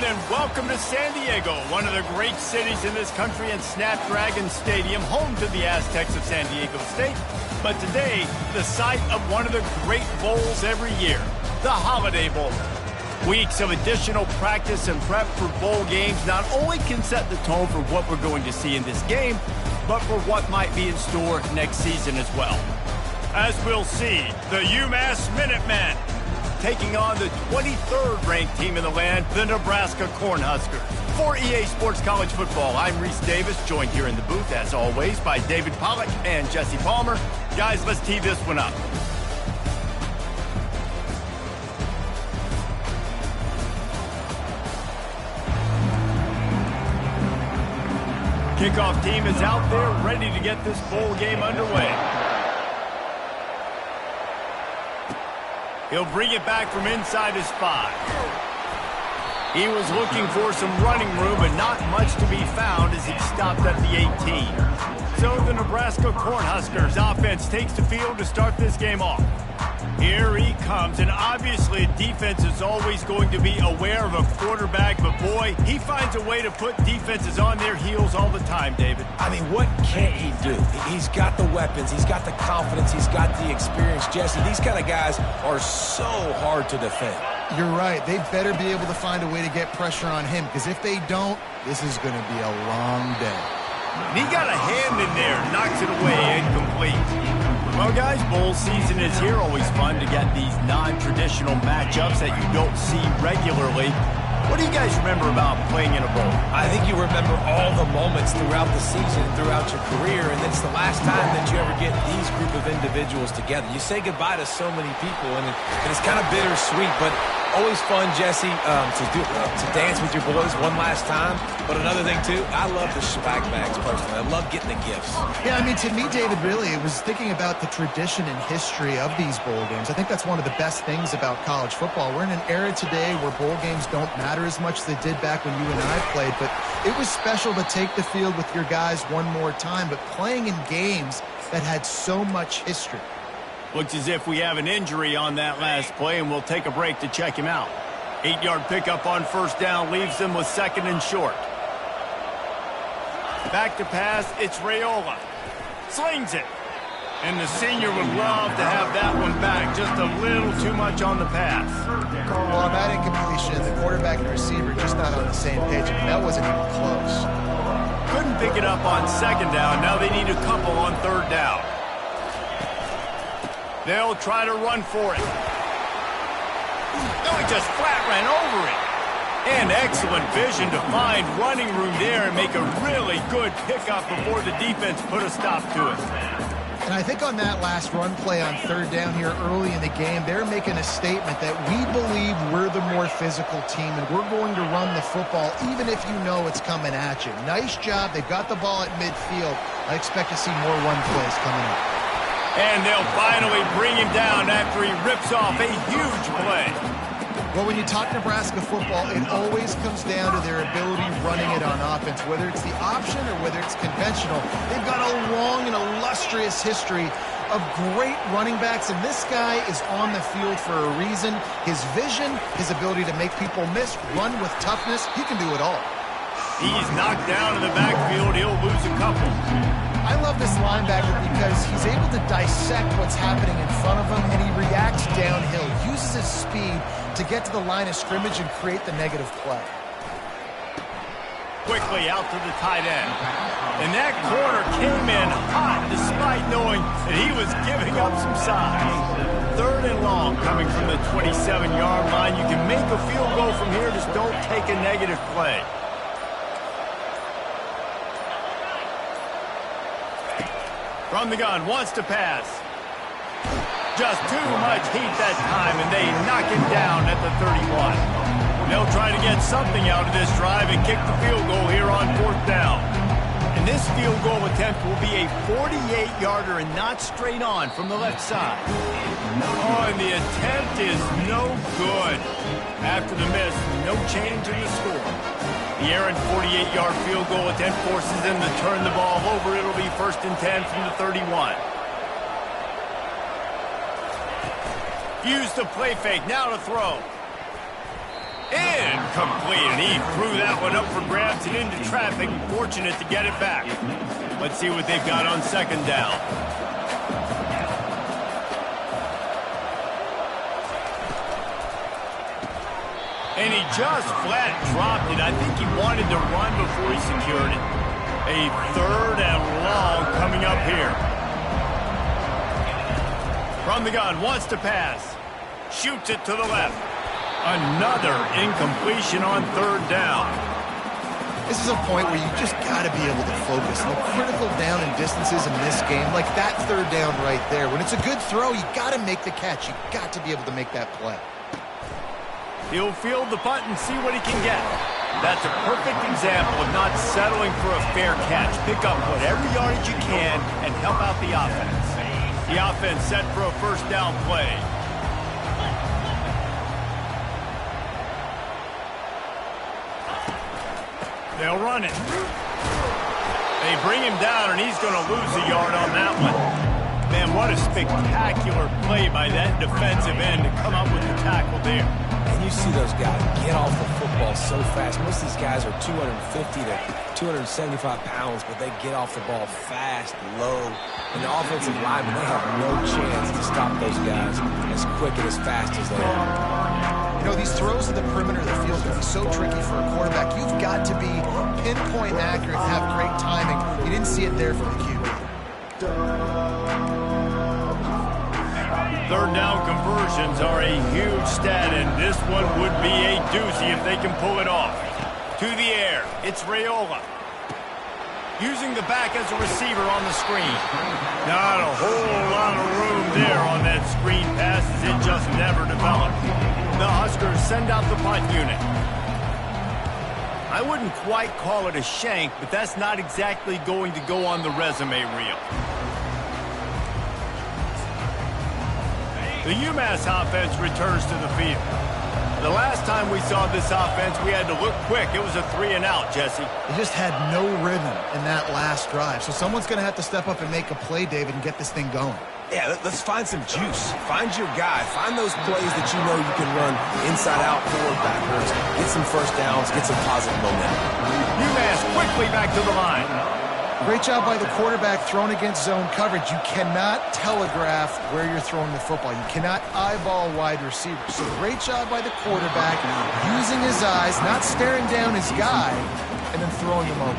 everyone, and welcome to San Diego, one of the great cities in this country, and Snapdragon Stadium, home to the Aztecs of San Diego State. But today, the site of one of the great bowls every year, the Holiday Bowl. Weeks of additional practice and prep for bowl games not only can set the tone for what we're going to see in this game, but for what might be in store next season as well. As we'll see, the UMass Minutemen taking on the 23rd ranked team in the land, the Nebraska Cornhuskers. For EA Sports College Football, I'm Reese Davis, joined here in the booth, as always, by David Pollack and Jesse Palmer. Guys, let's tee this one up. Kickoff team is out there, ready to get this bowl game underway. He'll bring it back from inside his 5. He was looking for some running room, but not much to be found as he stopped at the 18. So the Nebraska Cornhuskers offense takes the field to start this game off. Here he comes, and obviously defense is always going to be aware of a quarterback, but boy, he finds a way to put defenses on their heels all the time, David. I mean, what can't he do? He's got the weapons, he's got the confidence, he's got the experience. Jesse, these kind of guys are so hard to defend. You're right. They better be able to find a way to get pressure on him, because if they don't, this is going to be a long day. And he got a hand in there, knocks it away, incomplete. Well, guys, bowl season is here. Always fun to get these non-traditional matchups that you don't see regularly. What do you guys remember about playing in a bowl? I think you remember all the moments throughout the season, throughout your career, and it's the last time that you ever get these group of individuals together. You say goodbye to so many people, and it's kind of bittersweet, but always fun, Jesse, to dance with your boys one last time. But another thing, too, I love the swag bags, personally. I love getting the gifts. Yeah, I mean, to me, David, really, it was thinking about the tradition and history of these bowl games. I think that's one of the best things about college football. We're in an era today where bowl games don't matter as much as they did back when you and I played, but it was special to take the field with your guys one more time, but playing in games that had so much history. Looks as if we have an injury on that last play, and we'll take a break to check him out. 8-yard pickup on first down leaves them with 2nd and short. Back to pass, it's Raiola. Slings it. And the senior would love to have that one back. Just a little too much on the pass. Well, on that incompletion, the quarterback and receiver just not on the same page. I mean, that wasn't even close. Couldn't pick it up on 2nd down. Now they need a couple on 3rd down. They'll try to run for it. No, he just flat ran over it. And excellent vision to find running room there and make a really good pickup before the defense put a stop to it. And I think on that last run play on 3rd down here early in the game, they're making a statement that we believe we're the more physical team and we're going to run the football even if you know it's coming at you. Nice job. They've got the ball at midfield. I expect to see more run plays coming up. And they'll finally bring him down after he rips off a huge play. Well, when you talk Nebraska football, it always comes down to their ability running it on offense. Whether it's the option or whether it's conventional, they've got a long and illustrious history of great running backs, and this guy is on the field for a reason. His vision, his ability to make people miss, run with toughness, he can do it all. He's knocked down in the backfield. He'll lose a couple. I love this linebacker because he's able to dissect what's happening in front of him, and he reacts downhill, uses his speed to get to the line of scrimmage and create the negative play. Quickly out to the tight end. And that corner came in hot despite knowing that he was giving up some size. 3rd and long coming from the 27-yard line. You can make a field goal from here, just don't take a negative play. From the gun, wants to pass. Just too much heat that time, and they knock him down at the 31. They'll try to get something out of this drive and kick the field goal here on 4th down. And this field goal attempt will be a 48-yarder and not straight on from the left side. Oh, and the attempt is no good. After the miss, no change in the score. The errant 48-yard field goal attempt forces them to turn the ball over. It'll be 1st and 10 from the 31. Use the play fake, now to throw. Incomplete, and he threw that one up for grabs and into traffic. Fortunate to get it back. Let's see what they've got on second down. And he just flat dropped it. I think he wanted to run before he secured it. A third and long coming up here. From the gun, wants to pass. Shoots it to the left. Another incompletion on third down. This is a point where you just got to be able to focus. The critical down and distances in this game, like that third down right there. When it's a good throw, you got to make the catch. You got to be able to make that play. He'll field the punt and see what he can get. That's a perfect example of not settling for a fair catch. Pick up whatever yardage you can and help out the offense. The offense set for a first down play. They'll run it. They bring him down, and he's going to lose a yard on that one. Man, what a spectacular play by that defensive end to come up with the tackle there. And you see those guys get off the football so fast. Most of these guys are 250 to 275 pounds, but they get off the ball fast, low. And the offensive linemen, they have no chance to stop those guys as quick and as fast as they are. You know, these throws to the perimeter of the field can be so tricky for a quarterback. You've got to be pinpoint accurate and have great timing. You didn't see it there from the QB. Third down conversions are a huge stat, and this one would be a doozy if they can pull it off. To the air, it's Raiola. Using the back as a receiver on the screen. Not a whole lot of room there on that screen pass as it just never developed. The Huskers send out the punt unit. I wouldn't quite call it a shank, but that's not exactly going to go on the resume reel. The UMass offense returns to the field. The last time we saw this offense, we had to look quick. It was a 3-and-out, Jesse. They just had no rhythm in that last drive. So someone's going to have to step up and make a play, David, and get this thing going. Yeah, let's find some juice. Find your guy. Find those plays that you know you can run inside out, forward, backwards. Get some first downs. Get some positive momentum. UMass quickly back to the line. Great job by the quarterback thrown against zone coverage. You cannot telegraph where you're throwing the football. You cannot eyeball wide receivers. So great job by the quarterback using his eyes, not staring down his guy, and then throwing him over.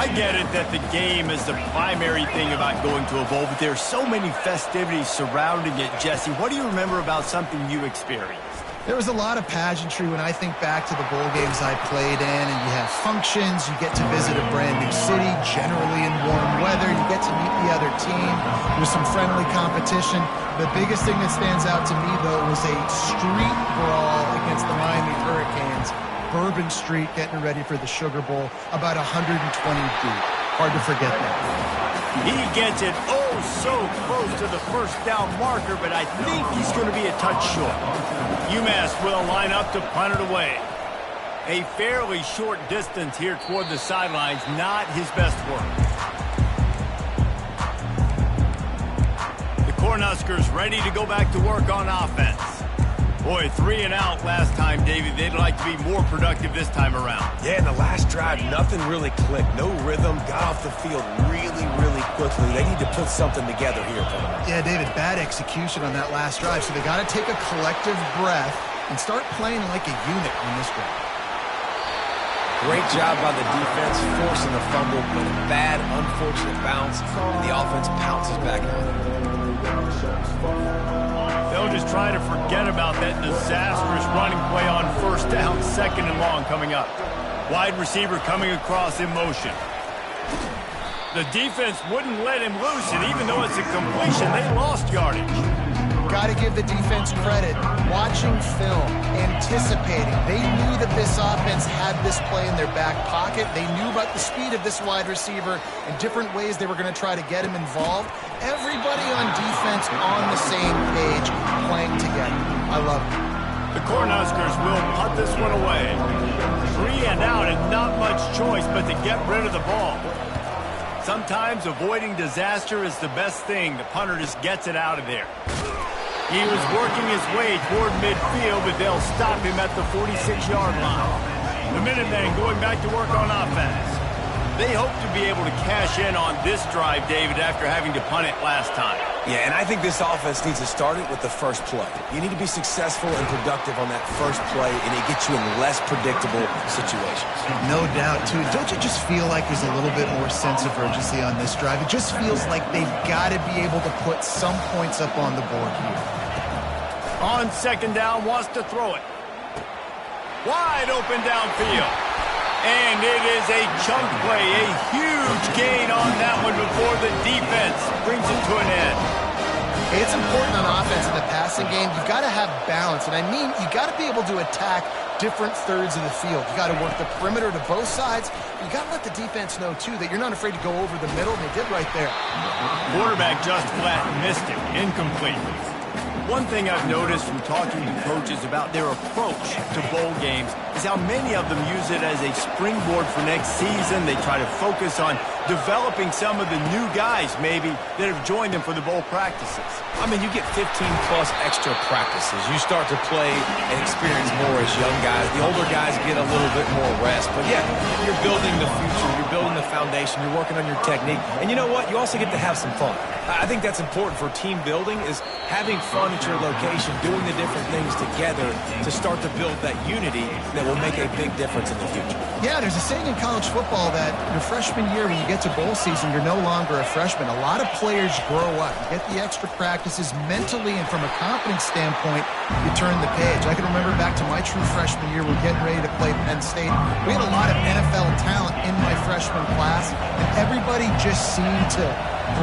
I get it that the game is the primary thing about going to a bowl, but there are so many festivities surrounding it, Jesse. What do you remember about something you experienced? There was a lot of pageantry when I think back to the bowl games I played in, and you have functions, you get to visit a brand new city, generally in warm weather, you get to meet the other team, there's some friendly competition. The biggest thing that stands out to me, though, was a street brawl against the Miami Hurricanes. Bourbon Street getting ready for the Sugar Bowl, about 120 deep. Hard to forget that. He gets it so close to the first down marker, but I think he's going to be a touch short. UMass will line up to punt it away. A fairly short distance here toward the sidelines, not his best work. The Cornhuskers ready to go back to work on offense. Boy, 3-and-out last time, Davey. They'd like to be more productive this time around. Yeah, in the last drive, nothing really clicked. No rhythm. Got off the field really, really quickly. They need to put something together here for them. Yeah, David, bad execution on that last drive. So they got to take a collective breath and start playing like a unit on this drive. Great job by the defense, forcing the fumble, but a bad, unfortunate bounce, and the offense pounces back on it. They'll just try to forget about that disastrous running play on first down, second and long coming up. Wide receiver coming across in motion. The defense wouldn't let him loose, and even though it's a completion, they lost yardage. Got to give the defense credit. Watching film, anticipating. They knew that this offense had this play in their back pocket. They knew about the speed of this wide receiver and different ways they were going to try to get him involved. Everybody on defense on the same page, playing together. I love it. The Cornhuskers will punt this one away. 3-and-out and not much choice but to get rid of the ball. Sometimes avoiding disaster is the best thing. The punter just gets it out of there. He was working his way toward midfield, but they'll stop him at the 46-yard line. The Minutemen going back to work on offense. They hope to be able to cash in on this drive, David, after having to punt it last time. Yeah, and I think this offense needs to start it with the first play. You need to be successful and productive on that first play, and it gets you in less predictable situations. No doubt, too. Don't you just feel like there's a little bit more sense of urgency on this drive? It just feels like they've got to be able to put some points up on the board here. On second down, wants to throw it. Wide open downfield. And it is a chunk play, a huge gain on that one before the defense brings it to an end. It's important on offense in the passing game. You've got to have balance. And I mean, you got to be able to attack different thirds of the field. You got to work the perimeter to both sides. You got to let the defense know, too, that you're not afraid to go over the middle. They did right there. Quarterback just flat missed it. Incomplete. One thing I've noticed from talking to coaches about their approach to bowl games is how many of them use it as a springboard for next season. They try to focus on developing some of the new guys, maybe, that have joined them for the bowl practices. I mean, you get 15-plus extra practices. You start to play and experience more as young guys. The older guys get a little bit more rest. But, yeah, you're building the future. You're building the foundation. You're working on your technique. And you know what? You also get to have some fun. I think that's important for team building, is having fun at your location, doing the different things together to start to build that unity that will make a big difference in the future. Yeah, there's a saying in college football that your freshman year, when you get to bowl season, you're no longer a freshman. A lot of players grow up. You get the extra practices mentally, and from a confidence standpoint, you turn the page. I can remember back to my true freshman year, we're getting ready to play Penn State. We had a lot of NFL talent in my freshman class, and everybody just seemed to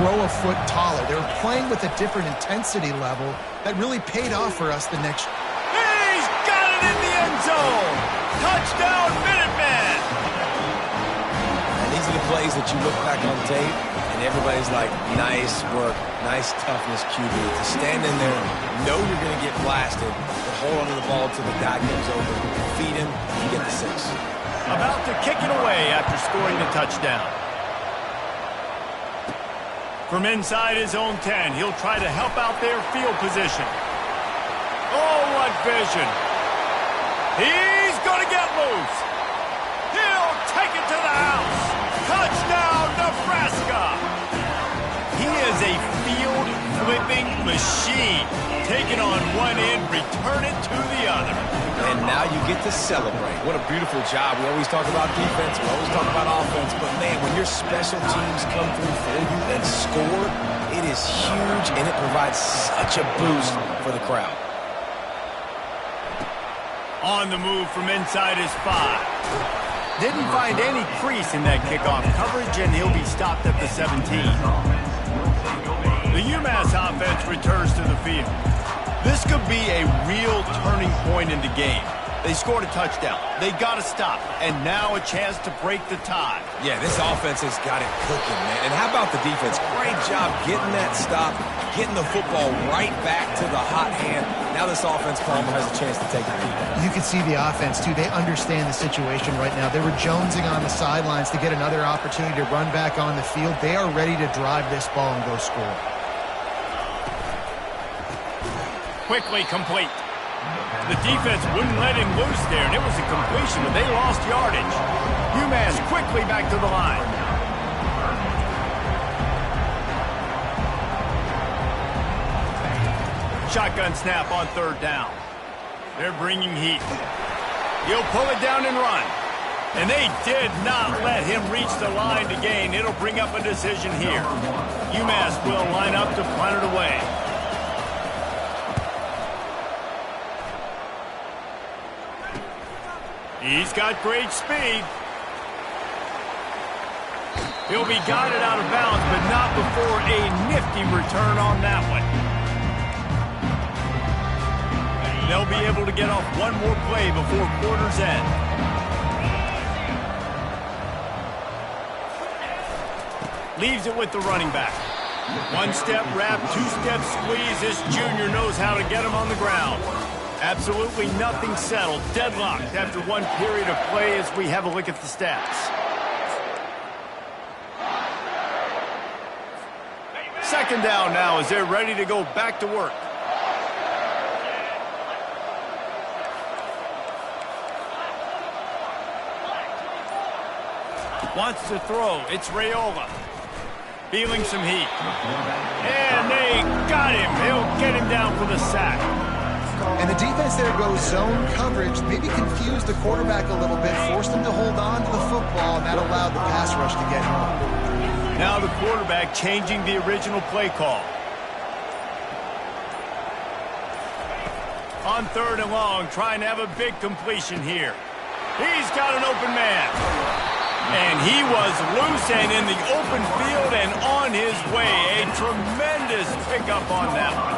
grow a foot taller. They were playing with a different intensity level that really paid off for us the next. He's got it in the end zone! Touchdown, Minutemen! And these are the plays that you look back on tape, and everybody's like, nice work, nice toughness, QB. To stand in there, know you're going to get blasted, but hold on to the ball until the guy comes over, feed him, and get the 6. About to kick it away after scoring the touchdown. From inside his own 10, he'll try to help out their field position. Oh, what vision. He's going to get loose. He'll take it to the house. Touchdown, Nebraska. He is a field-flipping machine. Take it on one end, return it to the other. And now you get to celebrate. What a beautiful job. We always talk about defense. We always talk about offense. But, man, when your special teams come through for you and score, it is huge, and it provides such a boost for the crowd. On the move from inside his 5. Didn't find any crease in that kickoff coverage, and he'll be stopped at the 17. The UMass offense returns to the field. This could be a real turning point in the game. They scored a touchdown. They got to stop. And now a chance to break the tie. Yeah, this offense has got it cooking, man. And how about the defense? Great job getting that stop, getting the football right back to the hot hand. Now this offense probably has a chance to take the lead. You can see the offense, too. They understand the situation right now. They were jonesing on the sidelines to get another opportunity to run back on the field. They are ready to drive this ball and go score. Quickly complete. The defense wouldn't let him loose there, and it was a completion, but they lost yardage. UMass quickly back to the line. Shotgun snap on third down. They're bringing heat. He'll pull it down and run. And they did not let him reach the line to gain. It'll bring up a decision here. UMass will line up to punt it away. He's got great speed. He'll be guided out of bounds, but not before a nifty return on that one. They'll be able to get off one more play before quarter's end. Leaves it with the running back. One-step wrap, two-step squeeze. This junior knows how to get him on the ground. Absolutely nothing settled. Deadlocked after one period of play as we have a look at the stats. Second down now as they're ready to go back to work. Wants to throw. It's Raiola. Feeling some heat. And they got him. He'll get him down for the sack. And the defense there goes zone coverage, maybe confused the quarterback a little bit, forced him to hold on to the football, and that allowed the pass rush to get home. Now the quarterback changing the original play call. On 3rd and long, trying to have a big completion here. He's got an open man. And he was loose and in the open field and on his way. A tremendous pickup on that one.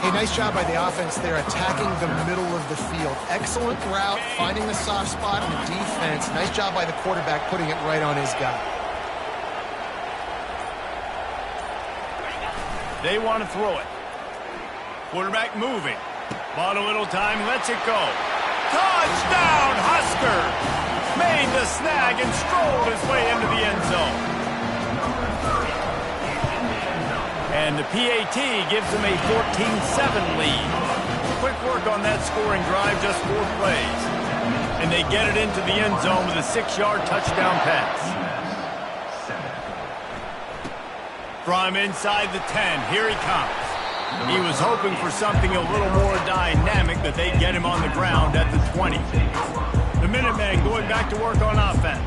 Hey, nice job by the offense there, attacking the middle of the field. Excellent route, finding the soft spot in the defense. Nice job by the quarterback putting it right on his guy. They want to throw it. Quarterback moving. Bought a little time, lets it go. Touchdown, Husker! Made the snag and strolled his way into the end zone. And the PAT gives them a 14-7 lead. Quick work on that scoring drive, just 4 plays. And they get it into the end zone with a 6-yard touchdown pass. From inside the 10, here he comes. He was hoping for something a little more dynamic, but they get him on the ground at the 20. The Minutemen going back to work on offense.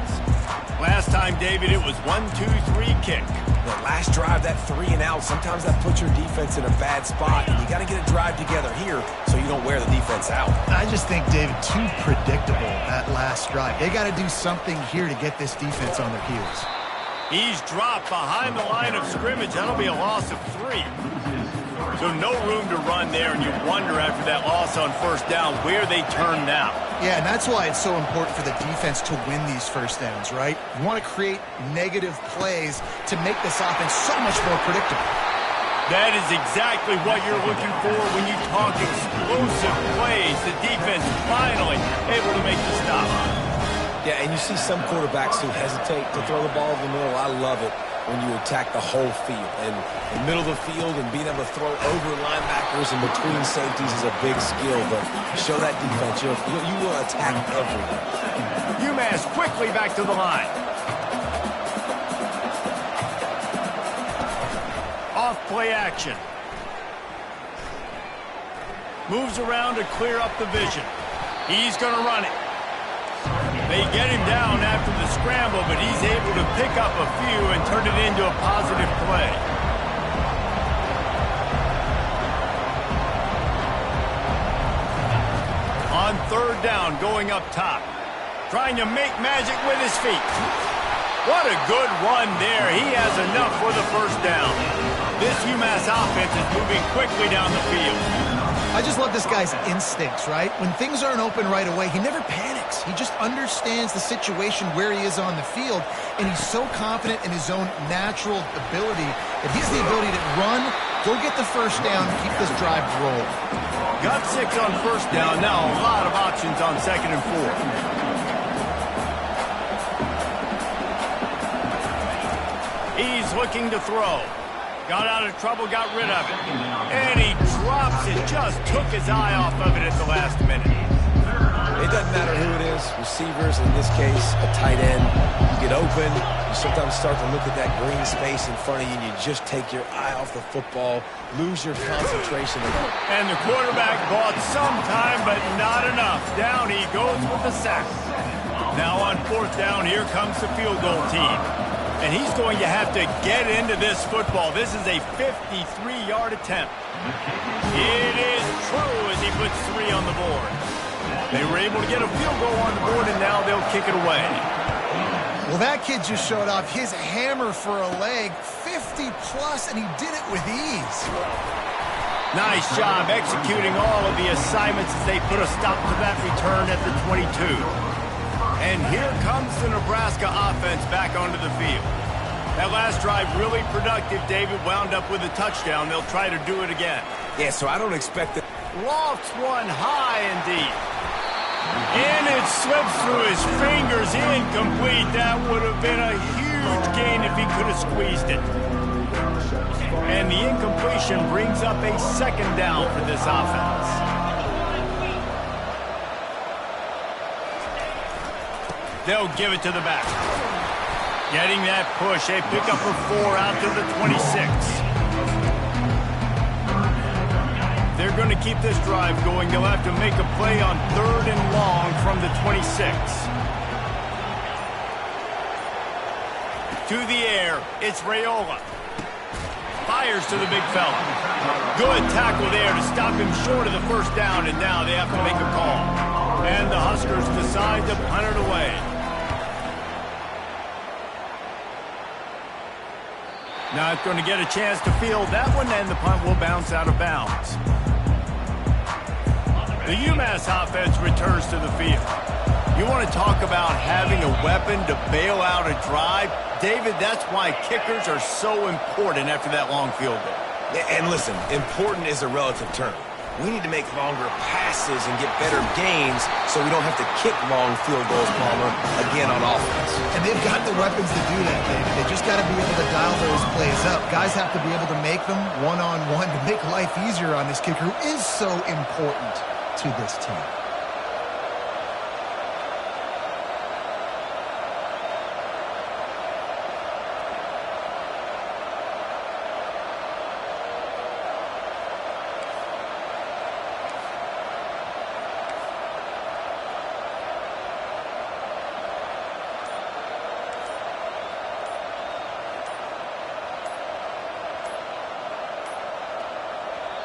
Last time, David, it was 1-2-3 kick. The last drive, that 3 and out, sometimes that puts your defense in a bad spot. And you got to get a drive together here so you don't wear the defense out. I just think, David, too predictable, that last drive. They got to do something here to get this defense on their heels. He's dropped behind the line of scrimmage. That'll be a loss of 3. So no room to run there, and you wonder after that loss on 1st down where they turn now. Yeah, and that's why it's so important for the defense to win these 1st downs, right? You want to create negative plays to make this offense so much more predictable. That is exactly what you're looking for when you talk explosive plays. The defense finally able to make the stop. Yeah, and you see some quarterbacks who hesitate to throw the ball in the middle. I love it when you attack the whole field. And the middle of the field and being able to throw over linebackers and between safeties is a big skill. But show that defense, you will attack everyone. UMass quickly back to the line. Off play action. Moves around to clear up the vision. He's going to run it. They get him down after the scramble, but he's able to pick up a few and turn it into a positive play. On 3rd down, going up top. Trying to make magic with his feet. What a good run there. He has enough for the 1st down. This UMass offense is moving quickly down the field. I just love this guy's instincts, right? When things aren't open right away, he never panics. He just understands the situation where he is on the field, and he's so confident in his own natural ability that he has the ability to run, go get the 1st down, and keep this drive rolling. Got 6 on 1st down. Now a lot of options on 2nd and 4. He's looking to throw. Got out of trouble, got rid of it. And he drops it, just took his eye off of it at the last minute. It doesn't matter who it is, receivers, in this case, a tight end. You get open, you sometimes start to look at that green space in front of you, and you just take your eye off the football, lose your concentration. And the quarterback bought some time, but not enough. Down he goes with the sack. Now on 4th down, here comes the field goal team. And he's going to have to get into this football. This is a 53-yard attempt. It is true as he puts 3 on the board. They were able to get a field goal on the board, and now they'll kick it away. Well, that kid just showed off his hammer for a leg, 50-plus, and he did it with ease. Nice job executing all of the assignments as they put a stop to that return at the 22. And here comes the Nebraska offense back onto the field. That last drive really productive. David wound up with a touchdown. They'll try to do it again. Yeah, so I don't expect it. Lofts one high and deep. And it slips through his fingers. Incomplete. That would have been a huge gain if he could have squeezed it. And the incompletion brings up a 2nd down for this offense. They'll give it to the back. Getting that push, a pickup of 4 out to the 26. They're going to keep this drive going. They'll have to make a play on 3rd and long from the 26. To the air, it's Raiola. Fires to the big fella. Good tackle there to stop him short of the first down, and now they have to make a call. And the Huskers decide to punt it away. Not going to get a chance to field that one, and the punt will bounce out of bounds. The UMass offense returns to the field. You want to talk about having a weapon to bail out a drive? David, that's why kickers are so important after that long field goal. And listen, important is a relative term. We need to make longer passes and get better gains so we don't have to kick long field goals, Palmer, again on offense. And they've got the weapons to do that, David. They just got to be able to dial those plays up. Guys have to be able to make them one-on-one to make life easier on this kicker who is so important to this team.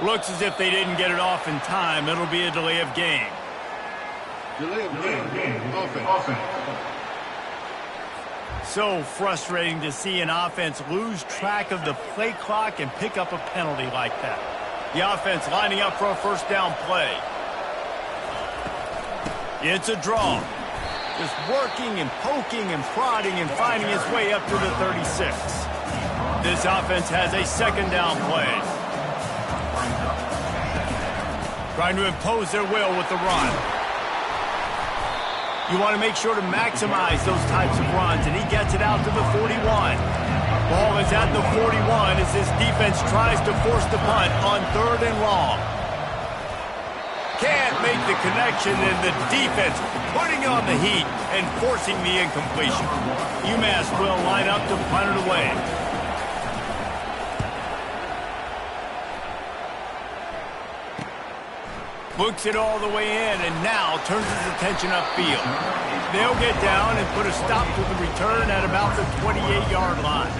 Looks as if they didn't get it off in time. It'll be a delay of game. Delay of game. Offense. So frustrating to see an offense lose track of the play clock and pick up a penalty like that. The offense lining up for a first down play. It's a draw. Just working and poking and prodding and finding his way up to the 36. This offense has a second down play. Trying to impose their will with the run. You want to make sure to maximize those types of runs, and he gets it out to the 41. Ball is at the 41 as this defense tries to force the punt on 3rd and long. Can't make the connection, and the defense putting on the heat and forcing the incompletion. UMass will line up to punt it away. Books it all the way in, and now turns his attention upfield. They'll get down and put a stop to the return at about the 28-yard line.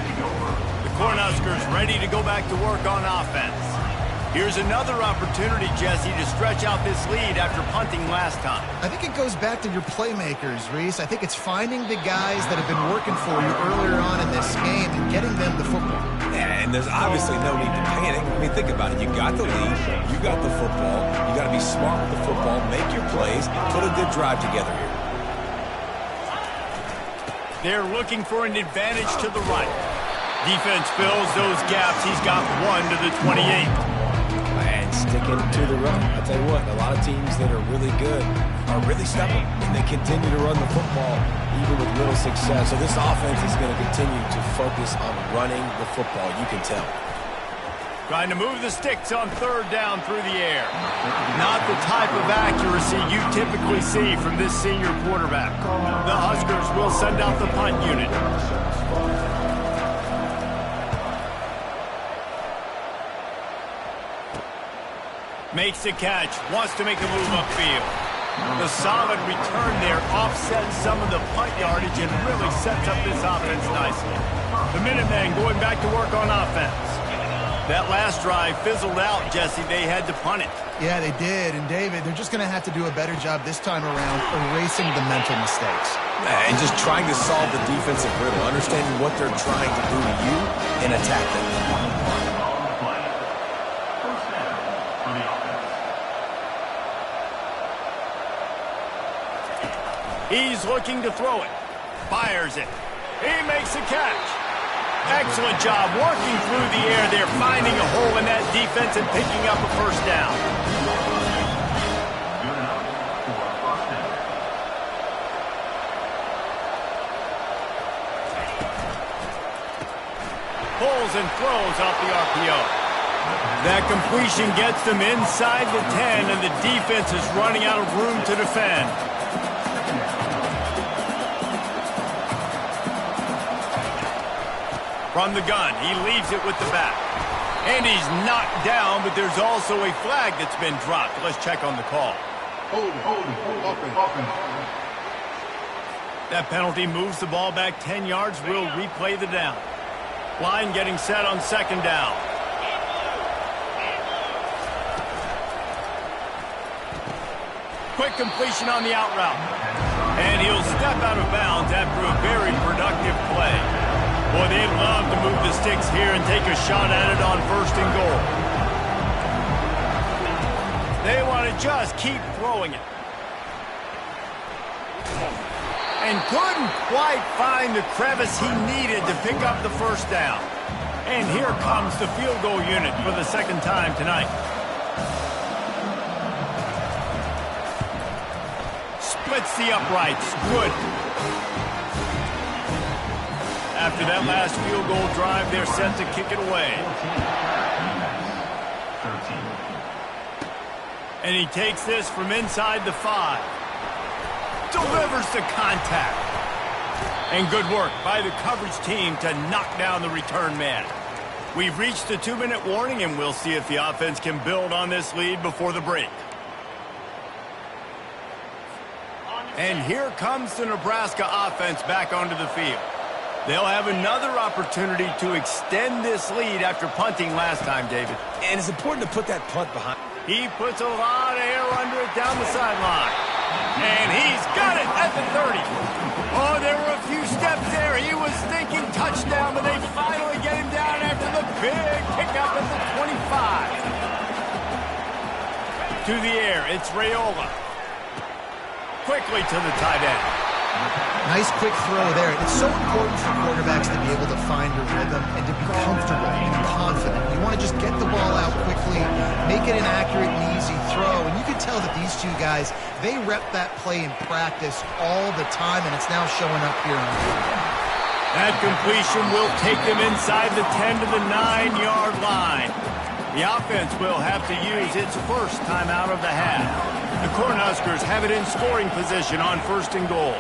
The Cornhuskers ready to go back to work on offense. Here's another opportunity, Jesse, to stretch out this lead after punting last time. I think it goes back to your playmakers, Reese. I think it's finding the guys that have been working for you earlier on in this game and getting them the football. And there's obviously no need to panic. I mean, think about it. You got the lead. You got the football. You got to be smart with the football. Make your plays. Put a good drive together here. They're looking for an advantage to the right. Defense fills those gaps. He's got one to the 28. And sticking to the run. I'll tell you what, a lot of teams that are really good are really stubborn, and they continue to run the football even with little success. So this offense is going to continue to focus on running the football, you can tell. Trying to move the sticks on 3rd down through the air. Not the type of accuracy you typically see from this senior quarterback. The Huskers will send out the punt unit. Makes the catch, wants to make a move upfield. The solid return there offsets some of the punt yardage and really sets up this offense nicely. The Minutemen going back to work on offense. That last drive fizzled out, Jesse. They had to punt it. Yeah, they did. And, David, they're just going to have to do a better job this time around erasing the mental mistakes. And just trying to solve the defensive riddle, understanding what they're trying to do to you and attack them. He's looking to throw it. Fires it. He makes a catch. Excellent job working through the air there, finding a hole in that defense and picking up a first down. Pulls and throws off the RPO. That completion gets them inside the 10, and the defense is running out of room to defend. From the gun, he leaves it with the back. And he's knocked down, but there's also a flag that's been dropped. Let's check on the call. Hold it. Offense. That penalty moves the ball back 10 yards. We'll replay the down. Line getting set on second down. Quick completion on the out route. And he'll step out of bounds after a very productive play. Boy, they'd love to move the sticks here and take a shot at it on 1st and goal. They want to just keep throwing it. And couldn't quite find the crevice he needed to pick up the 1st down. And here comes the field goal unit for the 2nd time tonight. Splits the uprights. Good. After that last field goal drive, they're set to kick it away. And he takes this from inside the 5. Delivers the contact. And good work by the coverage team to knock down the return man. We've reached the 2-minute warning, and we'll see if the offense can build on this lead before the break. And here comes the Nebraska offense back onto the field. They'll have another opportunity to extend this lead after punting last time, David. And it's important to put that punt behind. He puts a lot of air under it down the sideline. And he's got it at the 30. Oh, there were a few steps there. He was thinking touchdown, but they finally get him down after the big pickup at the 25. To the air, it's Raiola. Quickly to the tight end. Nice quick throw there. It's so important for quarterbacks to be able to find a rhythm and to be comfortable and confident. You want to just get the ball out quickly, make it an accurate and easy throw. And you can tell that these two guys, they rep that play in practice all the time, and it's now showing up here on the field. That completion will take them inside the 10 to the 9-yard line. The offense will have to use its 1st timeout of the half. The Cornhuskers have it in scoring position on 1st and goal.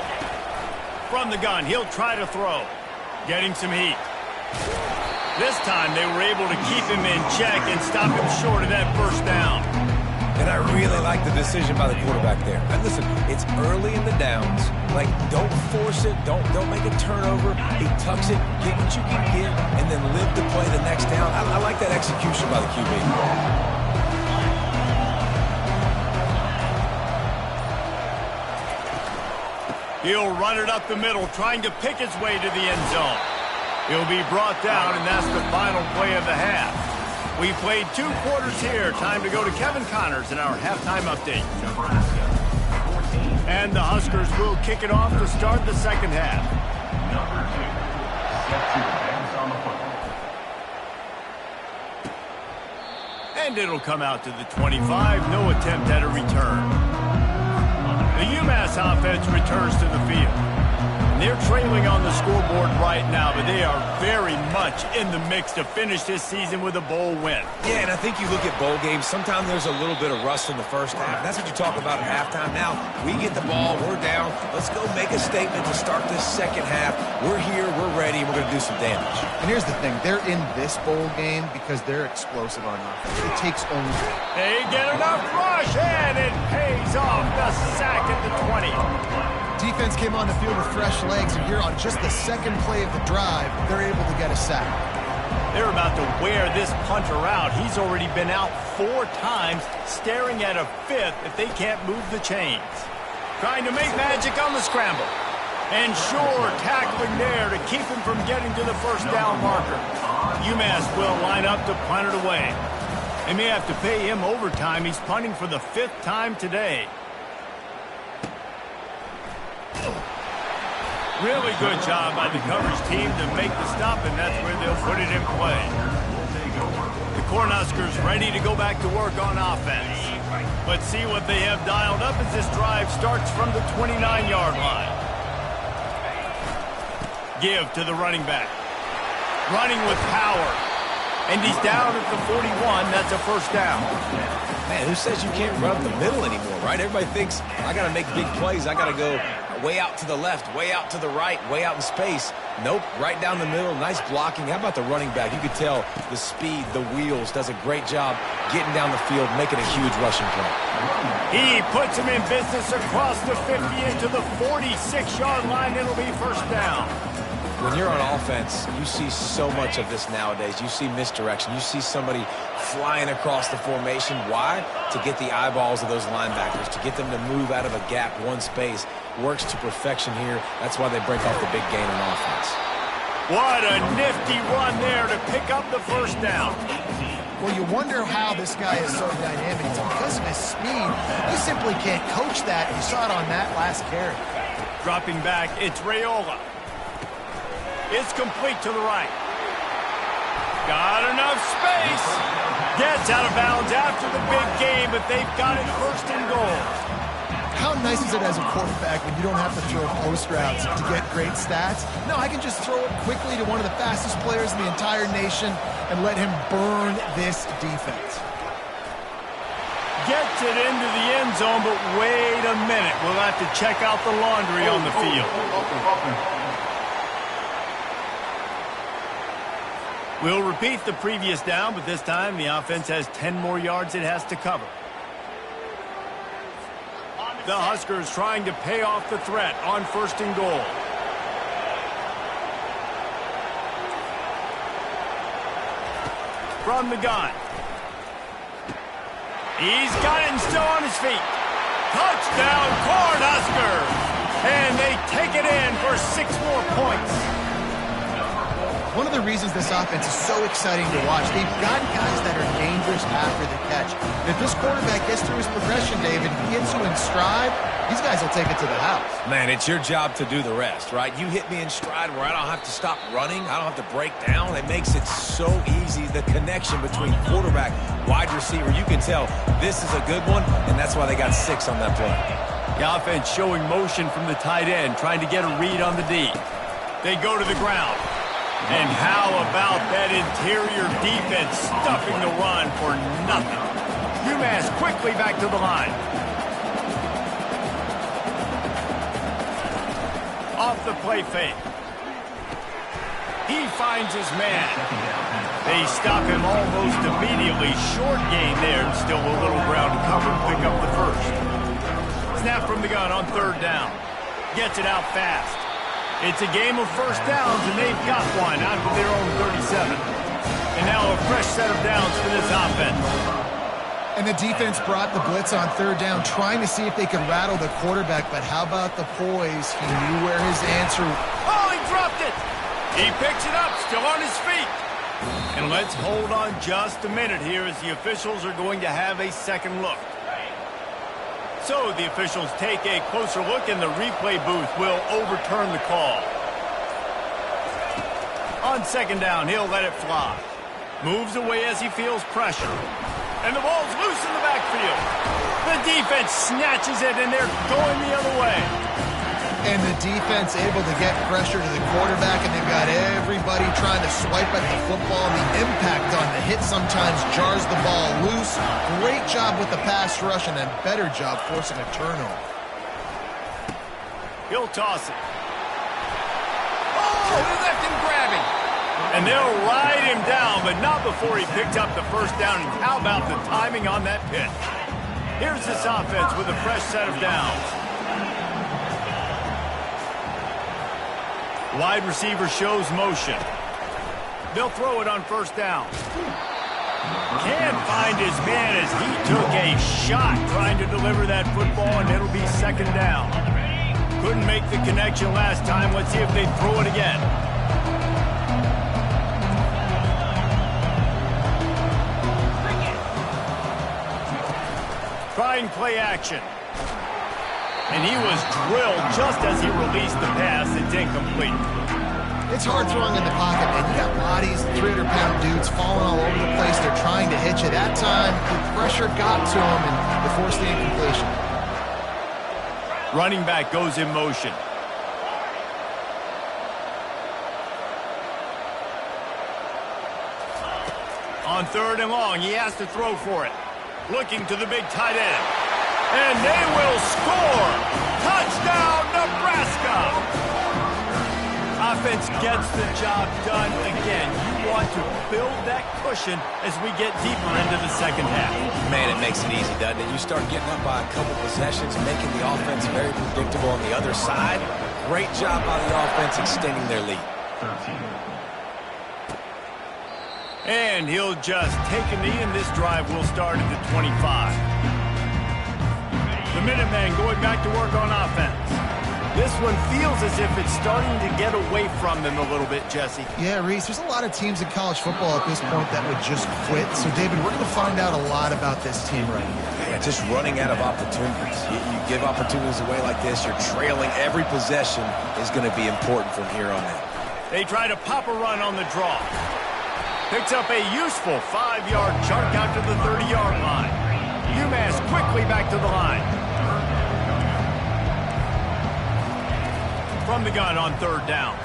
From the gun, he'll try to throw. Getting some heat. This time they were able to keep him in check and stop him short of that 1st down. And I really like the decision by the quarterback there. And listen, it's early in the downs. Like, don't force it. Don't make a turnover. He tucks it, get what you can get, and then live to play the next down. I like that execution by the QB. He'll run it up the middle, trying to pick his way to the end zone. He'll be brought down, and that's the final play of the half. We played 2 quarters here. Time to go to Kevin Connors in our halftime update. And the Huskers will kick it off to start the 2nd half. And it'll come out to the 25. No attempt at a return. The UMass offense returns to the field. They're trailing on the scoreboard right now, but they are very much in the mix to finish this season with a bowl win. Yeah, and I think you look at bowl games, sometimes there's a little bit of rust in the 1st half. That's what you talk about at halftime. Now, we get the ball, we're down. Let's go make a statement to start this 2nd half. We're here, we're ready, and we're going to do some damage. And here's the thing. They're in this bowl game because they're explosive on offense. It takes only... They get enough rush, and it pays off. The sack at the 20. Defense came on the field with fresh legs, and here on just the 2nd play of the drive, they're able to get a sack. They're about to wear this punter out. He's already been out 4 times, staring at a 5th if they can't move the chains. Trying to make magic on the scramble. And sure, tackling there to keep him from getting to the 1st down marker. UMass will line up to punt it away. They may have to pay him overtime. He's punting for the 5th time today. Really good job by the coverage team to make the stop, and that's where they'll put it in play. The Cornhuskers ready to go back to work on offense. Let's see what they have dialed up as this drive starts from the 29-yard line. Give to the running back. Running with power. And he's down at the 41. That's a 1st down. Man, who says you can't run up the middle anymore, right? Everybody thinks, I got to make big plays. I got to go way out to the left, way out to the right, way out in space. Nope, right down the middle. Nice blocking. How about the running back? You could tell the speed, the wheels, does a great job getting down the field, making a huge rushing play. He puts him in business across the 50 into the 46-yard line. It'll be first down. When you're on offense, you see so much of this nowadays. You see misdirection. You see somebody flying across the formation. Why? To get the eyeballs of those linebackers, to get them to move out of a gap, one space. Works to perfection here. That's why they break off the big gain on offense. What a nifty run there to pick up the first down. Well, you wonder how this guy is so dynamic. It's because of his speed. You simply can't coach that. You saw it on that last carry. Dropping back, it's Raiola. It's complete to the right. Got enough space. Gets out of bounds after the big game, but they've got it first and goal. How nice is it as a quarterback when you don't have to throw post routes to get great stats? No, I can just throw it quickly to one of the fastest players in the entire nation and let him burn this defense. Gets it into the end zone, but wait a minute. We'll have to check out the laundry on the field. We'll repeat the previous down, but this time the offense has 10 more yards it has to cover. The Huskers trying to pay off the threat on first and goal. From the gun. He's got it and still on his feet. Touchdown, Cornhuskers! And they take it in for 6 more points. One of the reasons this offense is so exciting to watch, they've got guys that are dangerous after the catch. And if this quarterback gets through his progression, David, he hits you in stride, these guys will take it to the house. Man, it's your job to do the rest, right? You hit me in stride where I don't have to stop running. I don't have to break down. It makes it so easy, the connection between quarterback, wide receiver. You can tell this is a good one, and that's why they got 6 on that play. The offense showing motion from the tight end, trying to get a read on the D. They go to the ground. And how about that interior defense stuffing the run for nothing? UMass quickly back to the line. Off the play fake. He finds his man. They stop him almost immediately. Short gain there, and still a little ground to cover and pick up the first. Snap from the gun on third down. Gets it out fast. It's a game of first downs, and they've got one out of their own 37. And now a fresh set of downs for this offense. And the defense brought the blitz on third down, trying to see if they could rattle the quarterback. But how about the poise? He knew where his answer... Oh, he dropped it! He picks it up, still on his feet. And let's hold on just a minute here as the officials are going to have a second look. So the officials take a closer look, and the replay booth will overturn the call. On second down, he'll let it fly. Moves away as he feels pressure. And the ball's loose in the backfield. The defense snatches it, and they're going the other way. And the defense able to get pressure to the quarterback, and they've got everybody trying to swipe at the football. The impact on the hit sometimes jars the ball loose. Great job with the pass rush, and a better job forcing a turnover. He'll toss it. Oh, he left him grabbing. And they'll ride him down, but not before he picked up the first down. And how about the timing on that pitch? Here's this offense with a fresh set of downs. Wide receiver shows motion. They'll throw it on first down. Can't find his man as he took a shot trying to deliver that football, and it'll be second down. Couldn't make the connection last time. Let's see if they throw it again. Trying play action. And he was drilled just as he released the pass. It's incomplete. It's hard throwing in the pocket, man. You got bodies, 300-pound dudes falling all over the place. They're trying to hit you. That time, the pressure got to him, and they forced the incompletion. Running back goes in motion. On third and long, he has to throw for it. Looking to the big tight end. And they will score. Touchdown, Nebraska. Offense gets the job done again. You want to build that cushion as we get deeper into the second half. Man, it makes it easy, doesn't it? You start getting up by a couple possessions, making the offense very predictable on the other side. Great job by the offense extending their lead. And he'll just take a knee, and this drive will start at the 25. The Minutemen going back to work on offense. This one feels as if it's starting to get away from them a little bit, Jesse. Yeah, Reese, there's a lot of teams in college football at this point that would just quit. So, David, we're going to find out a lot about this team right here. Yeah, just running out of opportunities. You give opportunities away like this, you're trailing. Every possession is going to be important from here on out. They try to pop a run on the draw. Picks up a useful 5-yard chunk out to the 30-yard line. UMass quickly back to the line. From the gun on third down.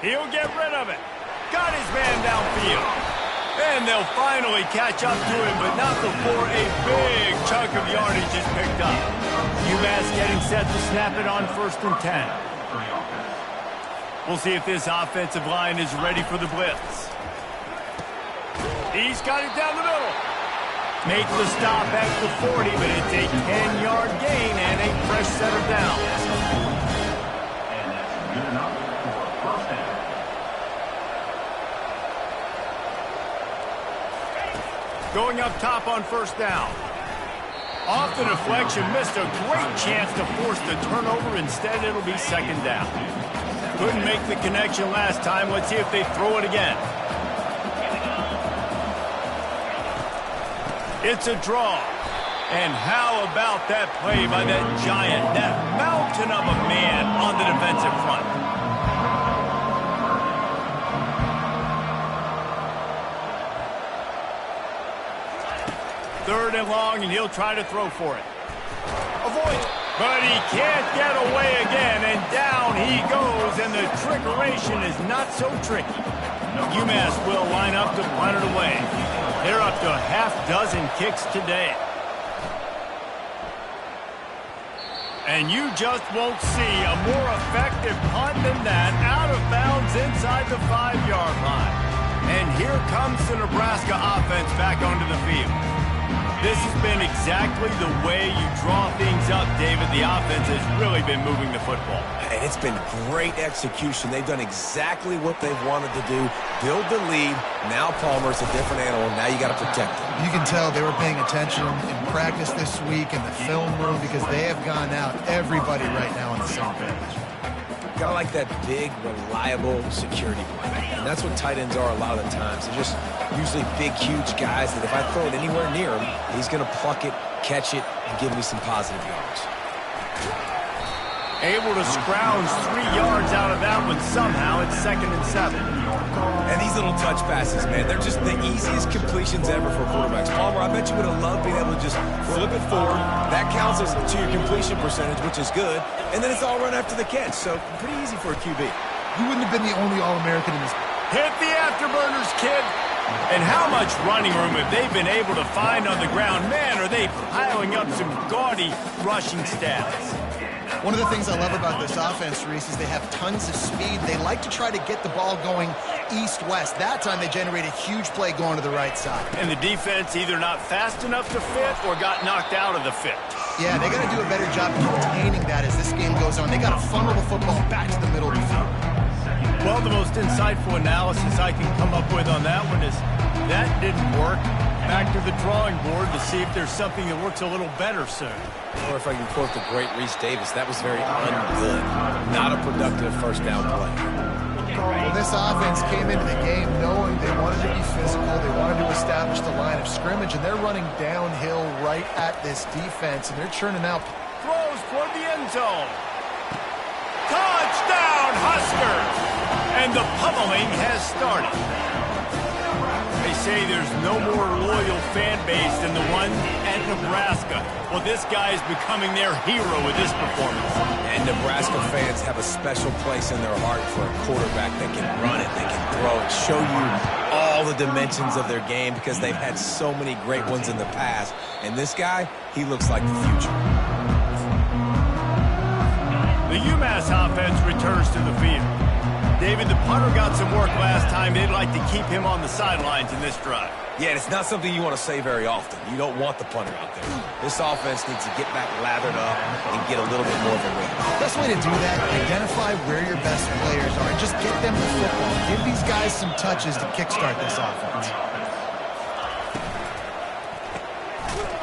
He'll get rid of it. Got his man downfield. And they'll finally catch up to him, but not before a big chunk of yardage is picked up. UMass getting set to snap it on 1st and 10. We'll see if this offensive line is ready for the blitz. He's got it down the middle. Make the stop at the 40, but it's a 10-yard gain and a fresh set of downs. Going up top on 1st down. Off the deflection, missed a great chance to force the turnover. Instead, it'll be 2nd down. Couldn't make the connection last time. Let's see if they throw it again. It's a draw. And how about that play by that giant, that mountain of a man on the defensive front? Third and long, and he'll try to throw for it. Avoid it. But he can't get away again, and down he goes, and the trickeration is not so tricky. UMass will line up to punt it away. They're up to a half-dozen kicks today. And you just won't see a more effective punt than that, out of bounds inside the 5-yard line. And here comes the Nebraska offense back onto the field. This has been exactly the way you draw things up, David. The offense has really been moving the football. And it's been great execution. They've done exactly what they've wanted to do. Build the lead. Now Palmer's a different animal. Now you got to protect him. You can tell they were paying attention in practice this week in the film room because they have gone out, everybody right now on the same page. Got to like that big, reliable security blanket. And that's what tight ends are a lot of the times. They're just usually big, huge guys that if I throw it anywhere near him, he's going to pluck it, catch it, and give me some positive yards. Able to scrounge 3 yards out of that one somehow. It's 2nd and 7. And these little touch passes, man, they're just the easiest completions ever for quarterbacks. Palmer, I bet you would have loved being able to just flip it forward. That counts as to your completion percentage, which is good. And then it's all run after the catch, so pretty easy for a QB. You wouldn't have been the only All-American in this. Hit the afterburners, kid. And how much running room have they been able to find on the ground? Man, are they piling up some gaudy rushing stats. One of the things I love about this offense, Reese, is they have tons of speed. They like to try to get the ball going east-west. That time they generated a huge play going to the right side. And the defense either not fast enough to fit or got knocked out of the fit. Yeah, they got to do a better job containing that as this game goes on. They got to funnel the football back to the middle of the field. Well, the most insightful analysis I can come up with on that one is that didn't work. Back to the drawing board to see if there's something that works a little better soon. Or if I can quote the great Reese Davis, that was very ungood. Not a productive 1st down play. Well, this offense came into the game knowing they wanted to be physical. They wanted to establish the line of scrimmage, and they're running downhill right at this defense, and they're churning out. Throws toward the end zone. Touchdown, Huskers! And the pummeling has started. A say there's no more loyal fan base than the one at Nebraska. Well, this guy is becoming their hero with this performance. And Nebraska fans have a special place in their heart for a quarterback that can run it, that can throw it, show you all the dimensions of their game because they've had so many great ones in the past. And this guy, he looks like the future. The UMass offense returns to the field. David, the punter got some work last time. They'd like to keep him on the sidelines in this drive. Yeah, and it's not something you want to say very often. You don't want the punter out there. This offense needs to get back lathered up and get a little bit more of a rhythm. Best way to do that, identify where your best players are and just get them the football. Give these guys some touches to kickstart this offense.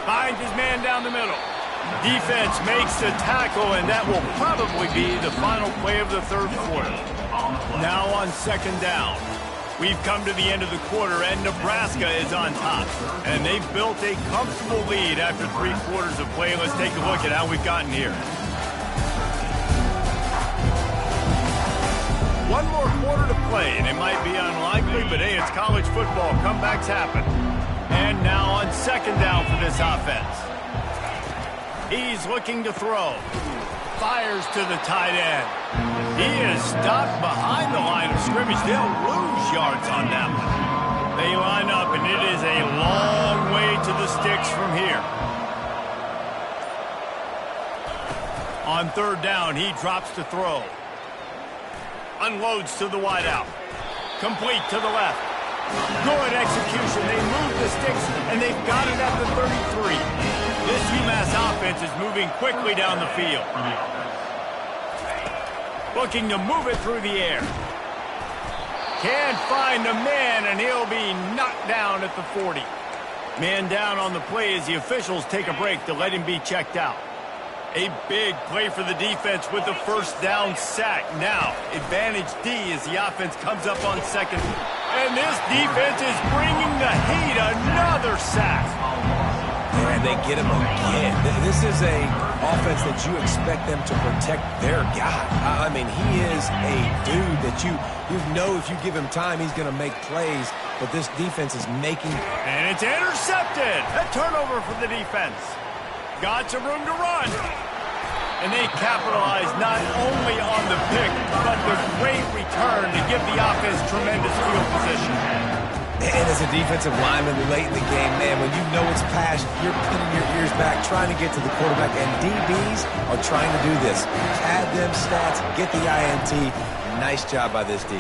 Finds his man down the middle. Defense makes the tackle, and that will probably be the final play of the third quarter. Now on second down. We've come to the end of the quarter, and Nebraska is on top. And they've built a comfortable lead after 3 quarters of play. Let's take a look at how we've gotten here. One more quarter to play, and it might be unlikely, but hey, it's college football. Comebacks happen. And now on second down for this offense. He's looking to throw. Fires to the tight end. He is stopped behind the line of scrimmage. They'll lose yards on that one. They line up, and it is a long way to the sticks from here. On third down, he drops to throw. Unloads to the wideout. Complete to the left. Good execution. They move the sticks, and they've got it at the 33. This UMass offense is moving quickly down the field. Looking to move it through the air. Can't find the man, and he'll be knocked down at the 40. Man down on the play as the officials take a break to let him be checked out. A big play for the defense with the first down sack. Now, advantage D as the offense comes up on second. And this defense is bringing the heat. Another sack. And they get him again. This is a offense that you expect them to protect their guy. I mean, he is a dude that you know if you give him time, he's going to make plays. But this defense is making... And it's intercepted. A turnover for the defense. Got some room to run. And they capitalize not only on the pick, but the great return to give the offense tremendous field position. And as a defensive lineman late in the game, man, when you know it's past, you're pinning your ears back, trying to get to the quarterback. And DBs are trying to do this. Pad them stats, get the INT. Nice job by this D.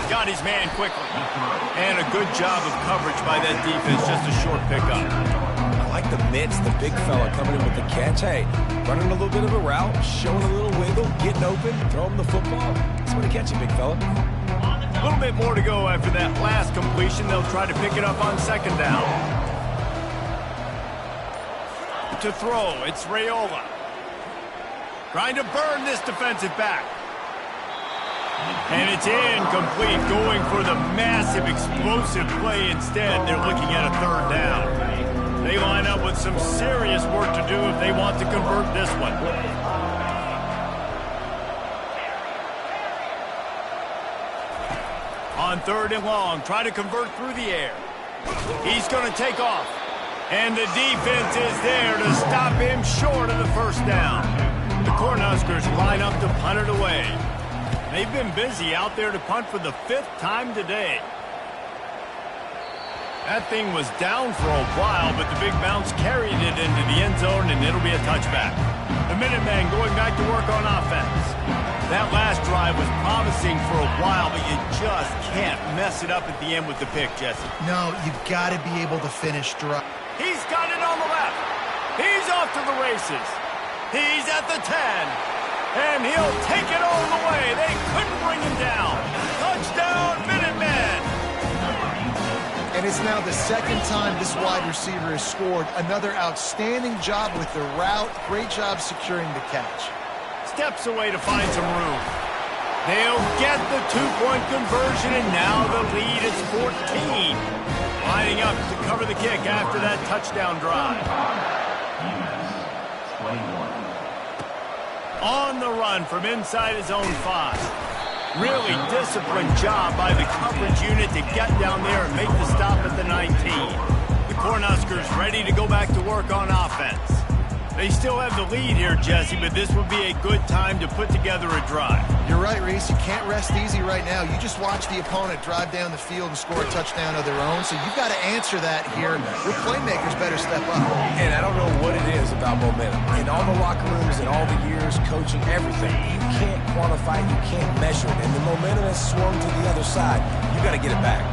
Got his man quickly. And a good job of coverage by that defense. Just a short pickup. I like the mitts, the big fella coming in with the catch. Hey, running a little bit of a route, showing a little wiggle, getting open, throwing the football. That's what to catch you, big fella. A little bit more to go after that last completion. They'll try to pick it up on second down. To throw, it's Raiola. Trying to burn this defensive back. And it's incomplete, going for the massive explosive play instead. They're looking at a third down. They line up with some serious work to do if they want to convert this one. On third and long, try to convert through the air. He's going to take off. And the defense is there to stop him short of the first down. The Cornhuskers line up to punt it away. They've been busy out there to punt for the 5th time today. That thing was down for a while, but the big bounce carried it into the end zone, and it'll be a touchback. The Minutemen going back to work on offense. That last drive was promising for a while, but you just can't mess it up at the end with the pick, Jesse. No, you've got to be able to finish drive. He's got it on the left. He's off to the races. He's at the 10. And he'll take it all the way. They couldn't bring him down. Touchdown, Minutemen. And it's now the second time this wide receiver has scored. Another outstanding job with the route. Great job securing the catch. Steps away to find some room. They'll get the 2-point conversion, and now the lead is 14. Lining up to cover the kick after that touchdown drive. On the run from inside his own 5. Really disciplined job by the coverage unit to get down there and make the stop at the 19. The Cornhuskers ready to go back to work on offense. They still have the lead here, Jesse, but this would be a good time to put together a drive. You're right, Reese. You can't rest easy right now. You just watch the opponent drive down the field and score a touchdown of their own, so you've got to answer that here. Your playmakers better step up. And I don't know what it is about momentum. In all the locker rooms, in all the years, coaching, everything, you can't quantify it, you can't measure it. And the momentum has swung to the other side. You got to get it back.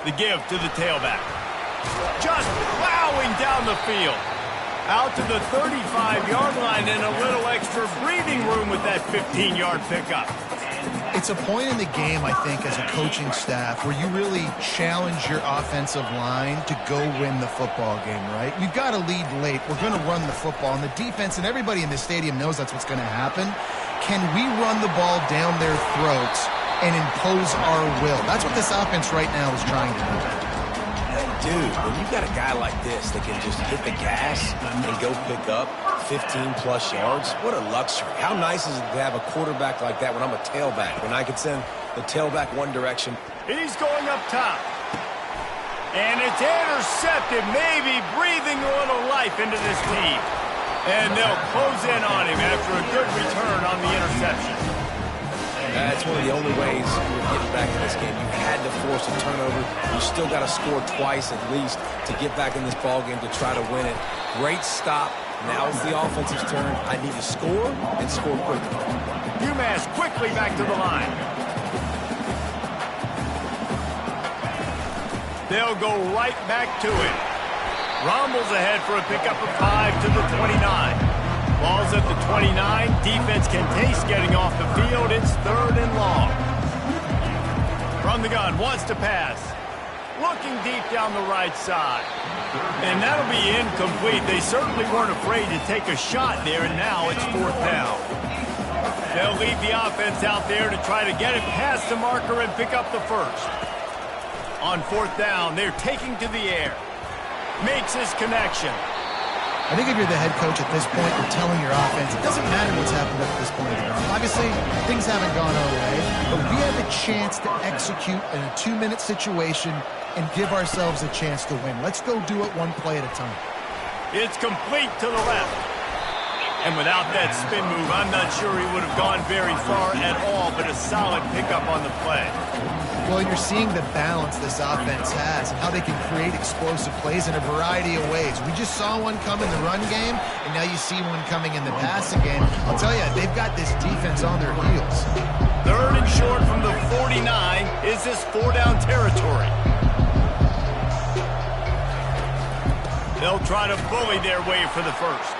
The give to the tailback. Just plowing down the field. Out to the 35-yard line and a little extra breathing room with that 15-yard pickup. It's a point in the game, I think, as a coaching staff where you really challenge your offensive line to go win the football game, right? We've got to lead late. We're going to run the football. And the defense and everybody in the stadium knows that's what's going to happen. Can we run the ball down their throats and impose our will? That's what this offense right now is trying to do. Dude, when you got a guy like this that can just hit the gas and go pick up 15-plus yards, what a luxury. How nice is it to have a quarterback like that when I'm a tailback, when I can send the tailback one direction? He's going up top. And it's intercepted, maybe breathing a little life into this team. And they'll close in on him after a good return on the interception. That's one of the only ways you're getting back in this game. You had to force a turnover. You still got to score twice at least to get back in this ball game to try to win it. Great stop. Now it's the offensive's turn. I need to score and score quickly. UMass quickly back to the line. They'll go right back to it. Rumbles ahead for a pickup of 5 to the 29. Ball's at the 29. Defense can taste getting off the field. It's 3rd and long. From the gun, wants to pass. Looking deep down the right side. And that'll be incomplete. They certainly weren't afraid to take a shot there, and now it's 4th down. They'll lead the offense out there to try to get it past the marker and pick up the first. On 4th down, they're taking to the air. Makes his connection. I think if you're the head coach at this point, you're telling your offense, it doesn't matter what's happened up to this point. Obviously, things haven't gone our way, but we have a chance to execute in a 2-minute situation and give ourselves a chance to win. Let's go do it one play at a time. It's complete to the left. And without that spin move, I'm not sure he would have gone very far at all, but a solid pickup on the play. Well, you're seeing the balance this offense has and how they can create explosive plays in a variety of ways. We just saw one come in the run game, and now you see one coming in the passing game. I'll tell you, they've got this defense on their heels. 3rd and short from the 49. Is this 4-down territory? They'll try to bully their way for the first.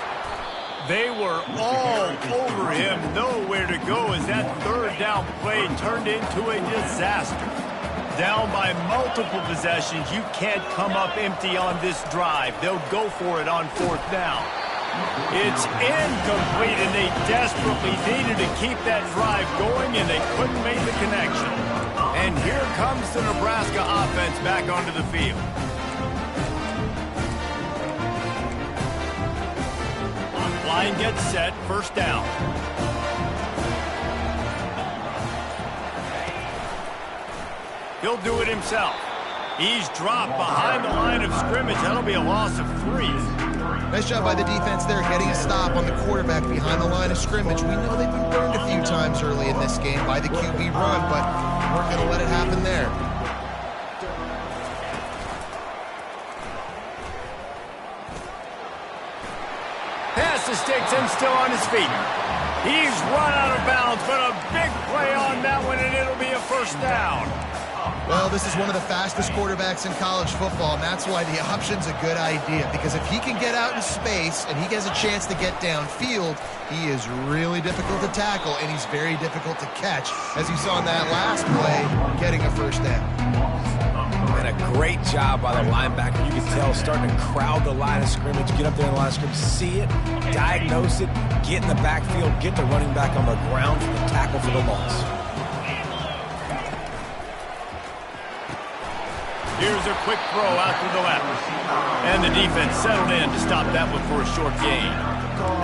They were all over him, nowhere to go as that 3rd down play turned into a disaster. Down by multiple possessions, you can't come up empty on this drive. They'll go for it on 4th down. It's incomplete, and they desperately needed to keep that drive going, and they couldn't make the connection. And here comes the Nebraska offense back onto the field. Line gets set, 1st down. He'll do it himself. He's dropped behind the line of scrimmage. That'll be a loss of 3. Nice job by the defense there, getting a stop on the quarterback behind the line of scrimmage. We know they've been burned a few times early in this game by the QB run, but we're going to let it happen there. Pass to sticks and still on his feet. He's run out of bounds, but a big play on that one, and it'll be a 1st down. Well, this is one of the fastest quarterbacks in college football, and that's why the option's a good idea, because if he can get out in space and he has a chance to get downfield, he is really difficult to tackle, and he's very difficult to catch, as you saw in that last play, getting a 1st down. And a great job by the linebacker. You can tell starting to crowd the line of scrimmage, get up there in the line of scrimmage, see it, diagnose it, get in the backfield, get the running back on the ground for the tackle for the loss. Here's a quick throw out to the left. And the defense settled in to stop that one for a short gain.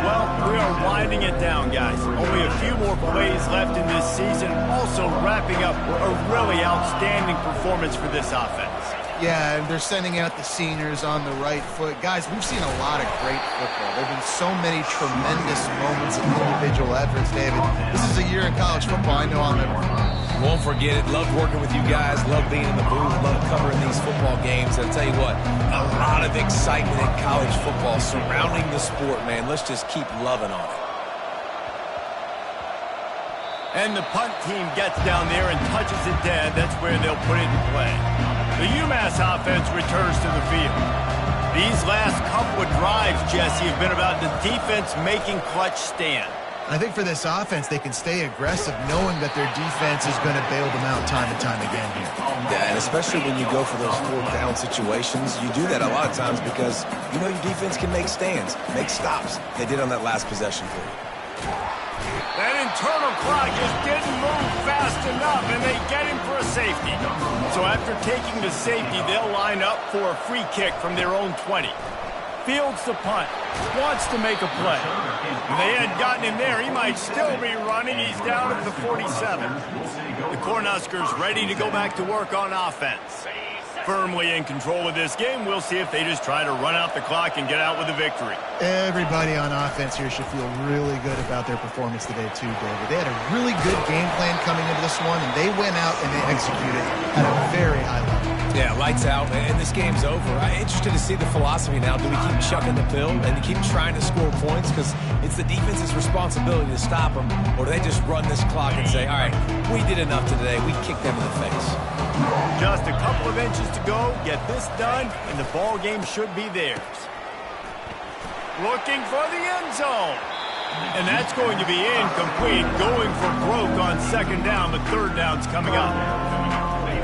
Well, we are winding it down, guys. Only a few more plays left in this season. Also wrapping up a really outstanding performance for this offense. Yeah, and they're sending out the seniors on the right foot. Guys, we've seen a lot of great football. There have been so many tremendous moments of individual efforts, David. This is a year in college football I know I'll never forget. Won't forget it. Loved working with you guys. Loved being in the booth. Loved covering these football games. And I'll tell you what, a lot of excitement in college football surrounding the sport, man. Let's just keep loving on it. And the punt team gets down there and touches it dead. That's where they'll put it in play. The UMass offense returns to the field. These last couple of drives, Jesse, have been about the defense making clutch stand. I think for this offense, they can stay aggressive knowing that their defense is going to bail them out time and time again here. Yeah, and especially when you go for those fourth down situations, you do that a lot of times because you know your defense can make stands, make stops. They did on that last possession for you. That internal clock just didn't move fast enough, and they get him for a safety. So after taking the safety, they'll line up for a free kick from their own 20. Fields the punt, wants to make a play. If they had gotten him there, he might still be running. He's down at the 47. The Cornhuskers ready to go back to work on offense. Firmly in control of this game. We'll see if they just try to run out the clock and get out with a victory. Everybody on offense here should feel really good about their performance today too, David. They had a really good game plan coming into this one, and they went out and they executed at a very high level. Yeah, lights out, and this game's over. I'm interested to see the philosophy now. Do we keep chucking the pill and keep trying to score points because it's the defense's responsibility to stop them, or do they just run this clock and say, all right, we did enough today. We kicked them in the face. Just a couple of inches to go, get this done, and the ball game should be theirs. Looking for the end zone. And that's going to be incomplete, going for broke on second down, but third down's coming up.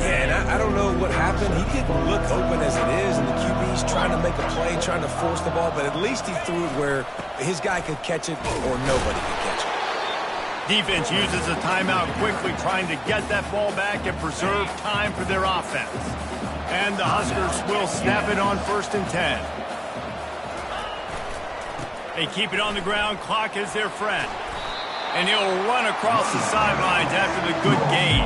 Yeah, and I don't know what happened. He didn't look open as it is, and the QB's trying to make a play, trying to force the ball, but at least he threw it where his guy could catch it or nobody could catch it. Defense uses a timeout quickly, trying to get that ball back and preserve time for their offense. And the Huskers will snap it on 1st and 10. They keep it on the ground. Clock is their friend. And he'll run across the sidelines after the good gain.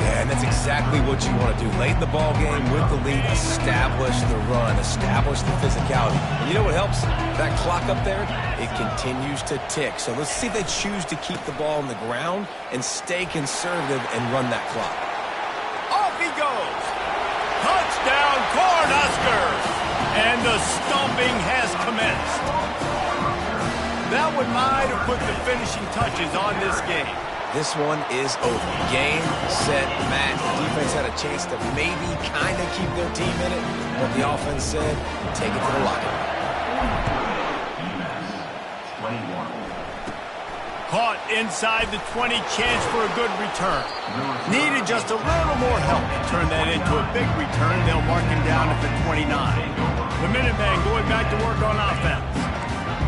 Yeah, and that's exactly what you want to do. Late in the ball game with the lead, establish the run, establish the physicality. And you know what helps? That clock up there, it continues to tick. So let's see if they choose to keep the ball on the ground and stay conservative and run that clock. Off he goes. Touchdown, Cornhuskers! And the stomping has commenced. That one might have put the finishing touches on this game. This one is over. Game, set, match. The defense had a chance to maybe kind of keep their team in it. But the offense said, take it to the locker room. Caught inside the 20, chance for a good return. Needed just a little more help to turn that into a big return. They'll mark him down at the 29. The Minutemen going back to work on offense.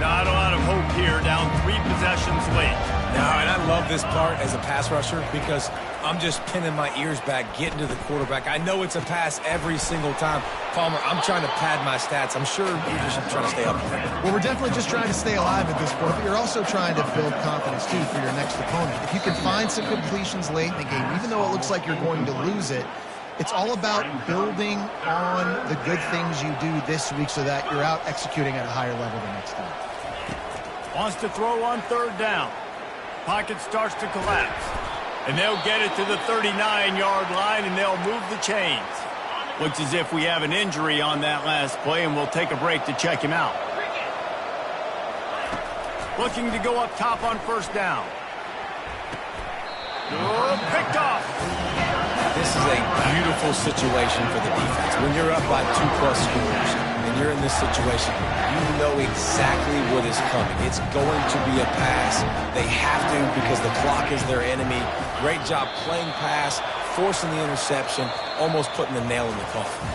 Not a lot of hope here, down 3 possessions late. No, and I love this part as a pass rusher because I'm just pinning my ears back, getting to the quarterback. I know it's a pass every single time. Palmer, I'm trying to pad my stats. I'm sure you're just trying to stay up there. Well, we're definitely just trying to stay alive at this point, but you're also trying to build confidence, too, for your next opponent. If you can find some completions late in the game, even though it looks like you're going to lose it, it's all about building on the good things you do this week so that you're out executing at a higher level the next time. Wants to throw on 3rd down. Pocket starts to collapse. And they'll get it to the 39-yard line, and they'll move the chains. Looks as if we have an injury on that last play, and we'll take a break to check him out. Looking to go up top on 1st down. Oh, picked off. This is a beautiful situation for the defense. When you're up by 2+ scores and you're in this situation, you know exactly what is coming. It's going to be a pass. They have to because the clock is their enemy. Great job playing pass, forcing the interception, almost putting the nail in the coffin.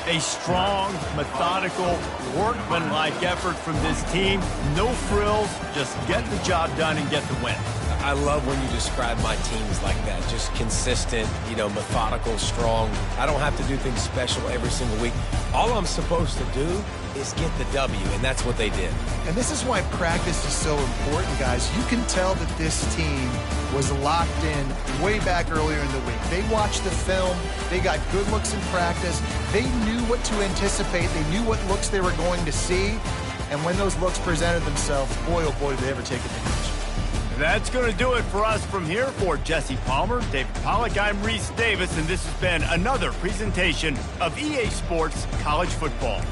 A strong, methodical, workmanlike effort from this team. No frills, just get the job done and get the win. I love when you describe my teams like that. Just consistent, methodical, strong. I don't have to do things special every single week. All I'm supposed to do is get the W, and that's what they did. And this is why practice is so important, guys. You can tell that this team was locked in way back earlier in the week. They watched the film. They got good looks in practice. They knew what to anticipate. They knew what looks they were going to see. And when those looks presented themselves, boy, oh boy, did they ever take advantage. That's going to do it for us from here. For Jesse Palmer, David Pollack, I'm Reese Davis, and this has been another presentation of EA Sports College Football.